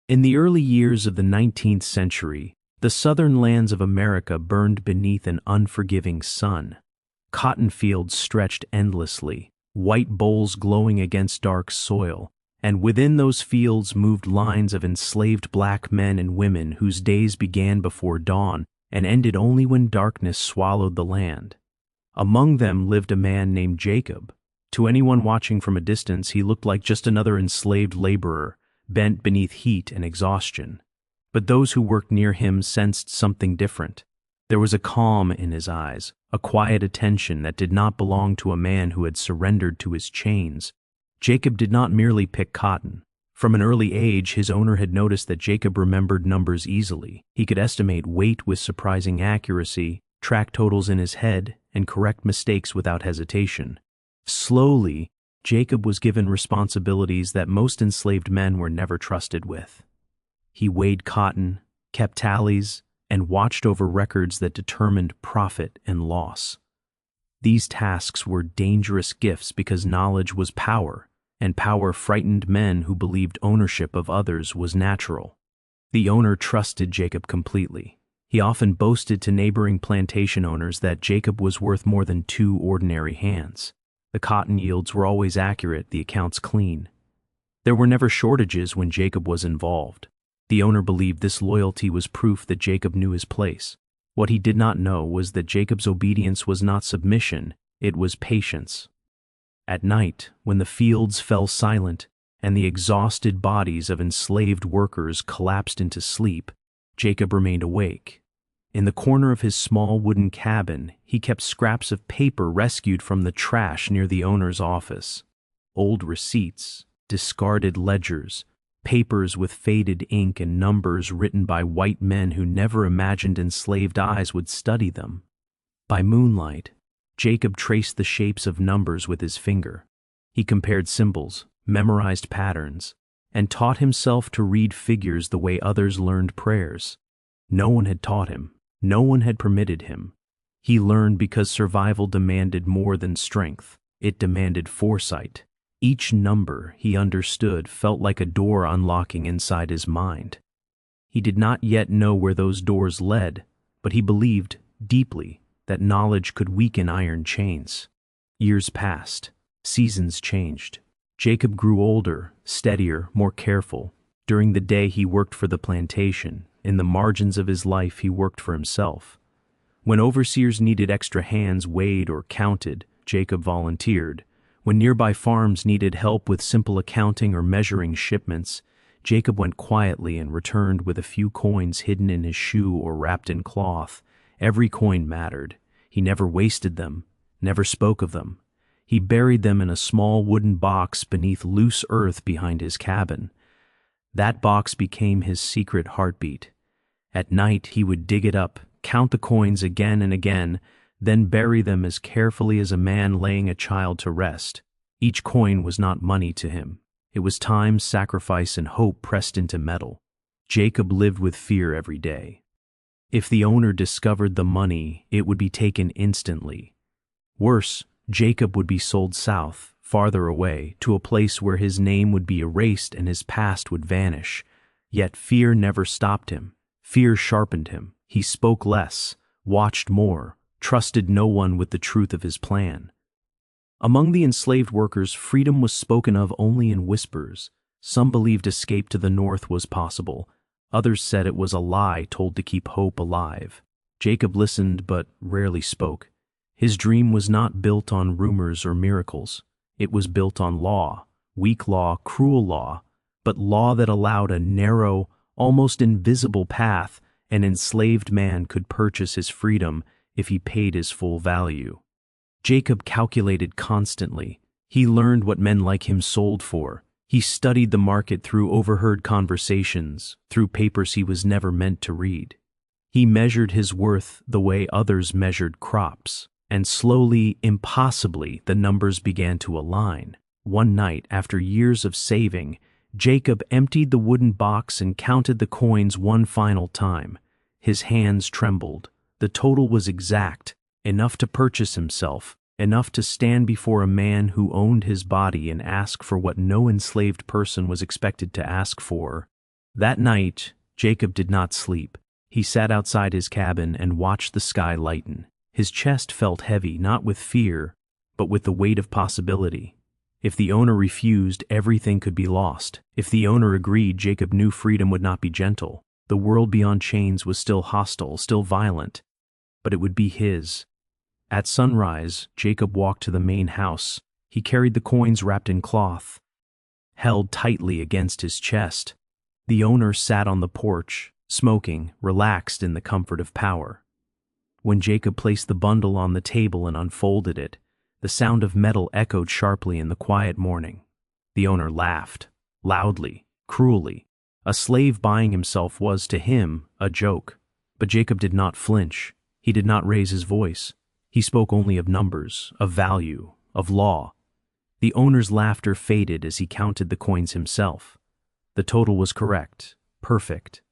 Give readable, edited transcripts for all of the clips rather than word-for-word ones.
In the early years of the 19th century, the southern lands of America burned beneath an unforgiving sun. Cotton fields stretched endlessly, white bowls glowing against dark soil, and within those fields moved lines of enslaved black men and women whose days began before dawn and ended only when darkness swallowed the land. Among them lived a man named Jacob. To anyone watching from a distance, he looked like just another enslaved laborer, bent beneath heat and exhaustion. But those who worked near him sensed something different. There was a calm in his eyes, a quiet attention that did not belong to a man who had surrendered to his chains. Jacob did not merely pick cotton. From an early age, his owner had noticed that Jacob remembered numbers easily. He could estimate weight with surprising accuracy, track totals in his head, and correct mistakes without hesitation. Slowly, Jacob was given responsibilities that most enslaved men were never trusted with. He weighed cotton, kept tallies, and watched over records that determined profit and loss. These tasks were dangerous gifts because knowledge was power, and power frightened men who believed ownership of others was natural. The owner trusted Jacob completely. He often boasted to neighboring plantation owners that Jacob was worth more than 2 ordinary hands. The cotton yields were always accurate, the accounts clean. There were never shortages when Jacob was involved. The owner believed this loyalty was proof that Jacob knew his place. What he did not know was that Jacob's obedience was not submission, it was patience. At night, when the fields fell silent and the exhausted bodies of enslaved workers collapsed into sleep, Jacob remained awake. In the corner of his small wooden cabin, he kept scraps of paper rescued from the trash near the owner's office. Old receipts, discarded ledgers, papers with faded ink and numbers written by white men who never imagined enslaved eyes would study them. By moonlight, Jacob traced the shapes of numbers with his finger. He compared symbols, memorized patterns, and taught himself to read figures the way others learned prayers. No one had taught him. No one had permitted him. He learned because survival demanded more than strength. It demanded foresight. Each number, he understood, felt like a door unlocking inside his mind. He did not yet know where those doors led, but he believed, deeply, that knowledge could weaken iron chains. Years passed. Seasons changed. Jacob grew older, steadier, more careful. During the day he worked for the plantation. In the margins of his life he worked for himself. When overseers needed extra hands weighed or counted, Jacob volunteered. When nearby farms needed help with simple accounting or measuring shipments, Jacob went quietly and returned with a few coins hidden in his shoe or wrapped in cloth. Every coin mattered. He never wasted them, never spoke of them. He buried them in a small wooden box beneath loose earth behind his cabin. That box became his secret heartbeat. At night he would dig it up, count the coins again and again, then bury them as carefully as a man laying a child to rest. Each coin was not money to him. It was time, sacrifice, and hope pressed into metal. Jacob lived with fear every day. If the owner discovered the money, it would be taken instantly. Worse, Jacob would be sold south, farther away, to a place where his name would be erased and his past would vanish. Yet fear never stopped him. Fear sharpened him. He spoke less, watched more, trusted no one with the truth of his plan. Among the enslaved workers, freedom was spoken of only in whispers. Some believed escape to the north was possible. Others said it was a lie told to keep hope alive. Jacob listened but rarely spoke. His dream was not built on rumors or miracles. It was built on law, weak law, cruel law, but law that allowed a narrow, almost invisible path. An enslaved man could purchase his freedom if he paid his full value. Jacob calculated constantly. He learned what men like him sold for. He studied the market through overheard conversations, through papers he was never meant to read. He measured his worth the way others measured crops, and slowly, impossibly, the numbers began to align. One night, after years of saving, Jacob emptied the wooden box and counted the coins one final time. His hands trembled. The total was exact, enough to purchase himself, enough to stand before a man who owned his body and ask for what no enslaved person was expected to ask for. That night, Jacob did not sleep. He sat outside his cabin and watched the sky lighten. His chest felt heavy, not with fear, but with the weight of possibility. If the owner refused, everything could be lost. If the owner agreed, Jacob knew freedom would not be gentle. The world beyond chains was still hostile, still violent, but it would be his. At sunrise, Jacob walked to the main house. He carried the coins wrapped in cloth, held tightly against his chest. The owner sat on the porch, smoking, relaxed in the comfort of power. When Jacob placed the bundle on the table and unfolded it, the sound of metal echoed sharply in the quiet morning. The owner laughed, loudly, cruelly. A slave buying himself was, to him, a joke. But Jacob did not flinch. He did not raise his voice. He spoke only of numbers, of value, of law. The owner's laughter faded as he counted the coins himself. The total was correct, perfect.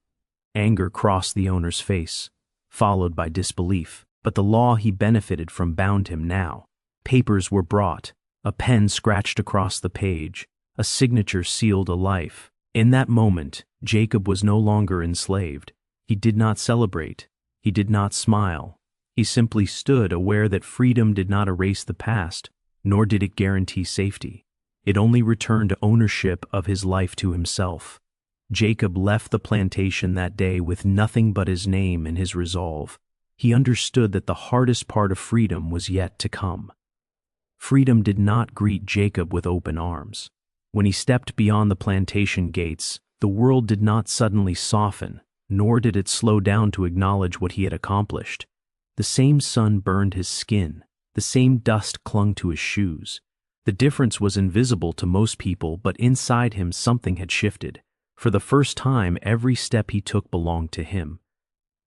Anger crossed the owner's face, followed by disbelief. But the law he benefited from bound him now. Papers were brought, a pen scratched across the page, a signature sealed a life. In that moment, Jacob was no longer enslaved. He did not celebrate. He did not smile. He simply stood, aware that freedom did not erase the past, nor did it guarantee safety. It only returned ownership of his life to himself. Jacob left the plantation that day with nothing but his name and his resolve. He understood that the hardest part of freedom was yet to come. Freedom did not greet Jacob with open arms. When he stepped beyond the plantation gates, the world did not suddenly soften, nor did it slow down to acknowledge what he had accomplished. The same sun burned his skin. The same dust clung to his shoes. The difference was invisible to most people, but inside him something had shifted. For the first time, every step he took belonged to him.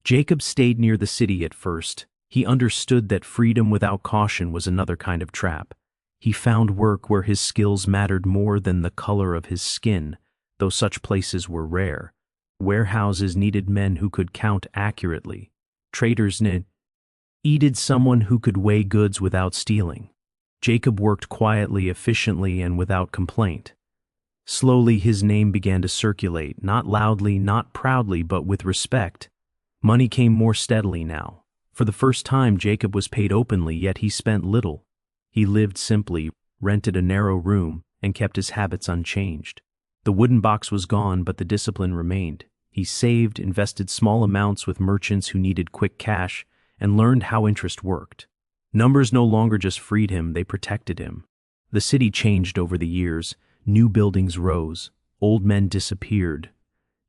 Jacob stayed near the city at first. He understood that freedom without caution was another kind of trap. He found work where his skills mattered more than the color of his skin, though such places were rare. Warehouses needed men who could count accurately. Traders needed someone who could weigh goods without stealing. Jacob worked quietly, efficiently, and without complaint. Slowly his name began to circulate, not loudly, not proudly, but with respect. Money came more steadily now. For the first time, Jacob was paid openly, yet he spent little. He lived simply, rented a narrow room, and kept his habits unchanged. The wooden box was gone, but the discipline remained. He saved, invested small amounts with merchants who needed quick cash, and learned how interest worked. Numbers no longer just freed him, they protected him. The city changed over the years. New buildings rose. Old men disappeared.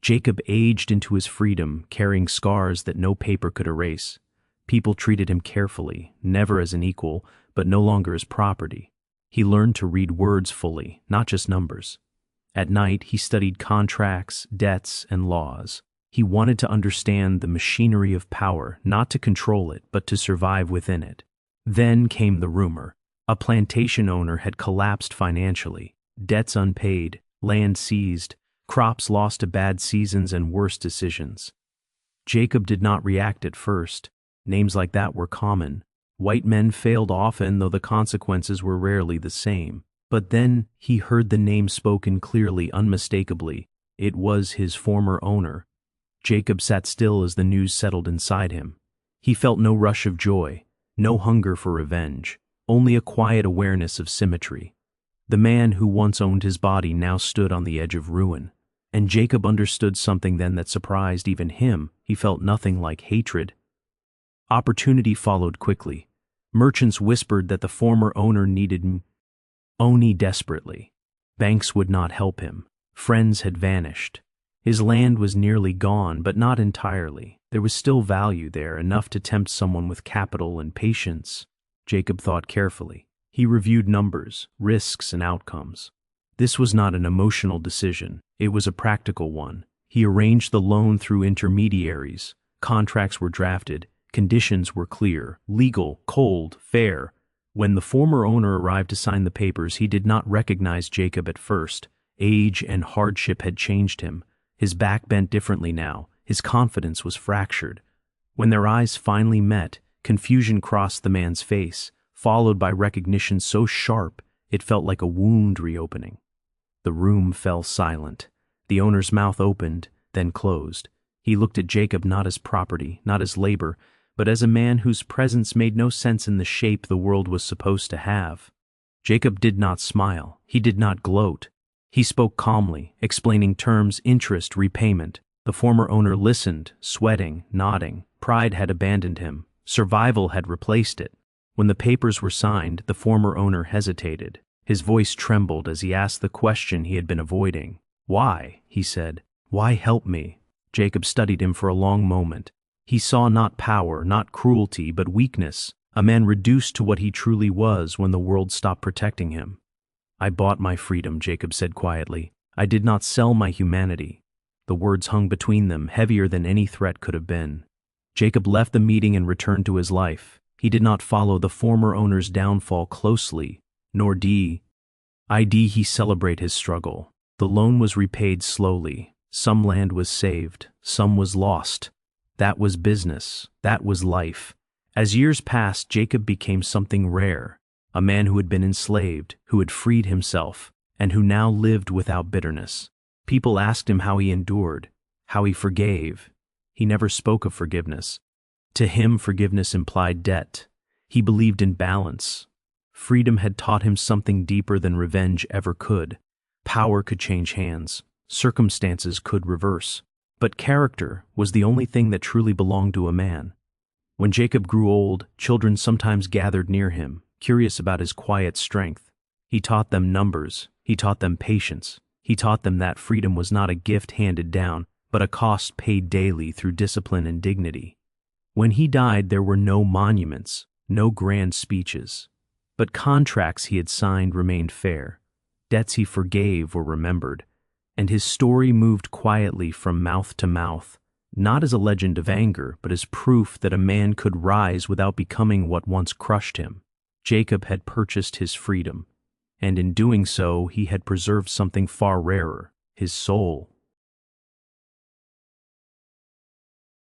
Jacob aged into his freedom, carrying scars that no paper could erase. People treated him carefully, never as an equal, but no longer as property. He learned to read words fully, not just numbers. At night, he studied contracts, debts, and laws. He wanted to understand the machinery of power, not to control it, but to survive within it. Then came the rumor. A plantation owner had collapsed financially. Debts unpaid, land seized, crops lost to bad seasons and worse decisions. Jacob did not react at first. Names like that were common. White men failed often, though the consequences were rarely the same. But then he heard the name spoken clearly, unmistakably. It was his former owner. Jacob sat still as the news settled inside him. He felt no rush of joy, no hunger for revenge, only a quiet awareness of symmetry. The man who once owned his body now stood on the edge of ruin. And Jacob understood something then that surprised even him. He felt nothing like hatred. Opportunity followed quickly. Merchants whispered that the former owner needed Oni desperately. Banks would not help him. Friends had vanished. His land was nearly gone, but not entirely. There was still value there, enough to tempt someone with capital and patience. Jacob thought carefully. He reviewed numbers, risks, and outcomes. This was not an emotional decision. It was a practical one. He arranged the loan through intermediaries. Contracts were drafted. Conditions were clear, legal, cold, fair. When the former owner arrived to sign the papers, he did not recognize Jacob at first. Age and hardship had changed him. His back bent differently now. His confidence was fractured. When their eyes finally met, confusion crossed the man's face, followed by recognition so sharp it felt like a wound reopening. The room fell silent. The owner's mouth opened, then closed. He looked at Jacob not as property, not as labor, but as a man whose presence made no sense in the shape the world was supposed to have. Jacob did not smile. He did not gloat. He spoke calmly, explaining terms, interest, repayment. The former owner listened, sweating, nodding. Pride had abandoned him. Survival had replaced it. When the papers were signed, the former owner hesitated. His voice trembled as he asked the question he had been avoiding. "Why?" he said. "Why help me?" Jacob studied him for a long moment. He saw not power, not cruelty, but weakness, a man reduced to what he truly was when the world stopped protecting him. "I bought my freedom," Jacob said quietly. "I did not sell my humanity." The words hung between them, heavier than any threat could have been. Jacob left the meeting and returned to his life. He did not follow the former owner's downfall closely, nor did he celebrate his struggle. The loan was repaid slowly. Some land was saved, some was lost. That was business. That was life. As years passed, Jacob became something rare, a man who had been enslaved, who had freed himself, and who now lived without bitterness. People asked him how he endured, how he forgave. He never spoke of forgiveness. To him, forgiveness implied debt. He believed in balance. Freedom had taught him something deeper than revenge ever could. Power could change hands. Circumstances could reverse. But character was the only thing that truly belonged to a man. When Jacob grew old, children sometimes gathered near him, curious about his quiet strength. He taught them numbers. He taught them patience. He taught them that freedom was not a gift handed down, but a cost paid daily through discipline and dignity. When he died, there were no monuments, no grand speeches. But contracts he had signed remained fair. Debts he forgave were remembered. And his story moved quietly from mouth to mouth, not as a legend of anger, but as proof that a man could rise without becoming what once crushed him. Jacob had purchased his freedom, and in doing so he had preserved something far rarer, his soul.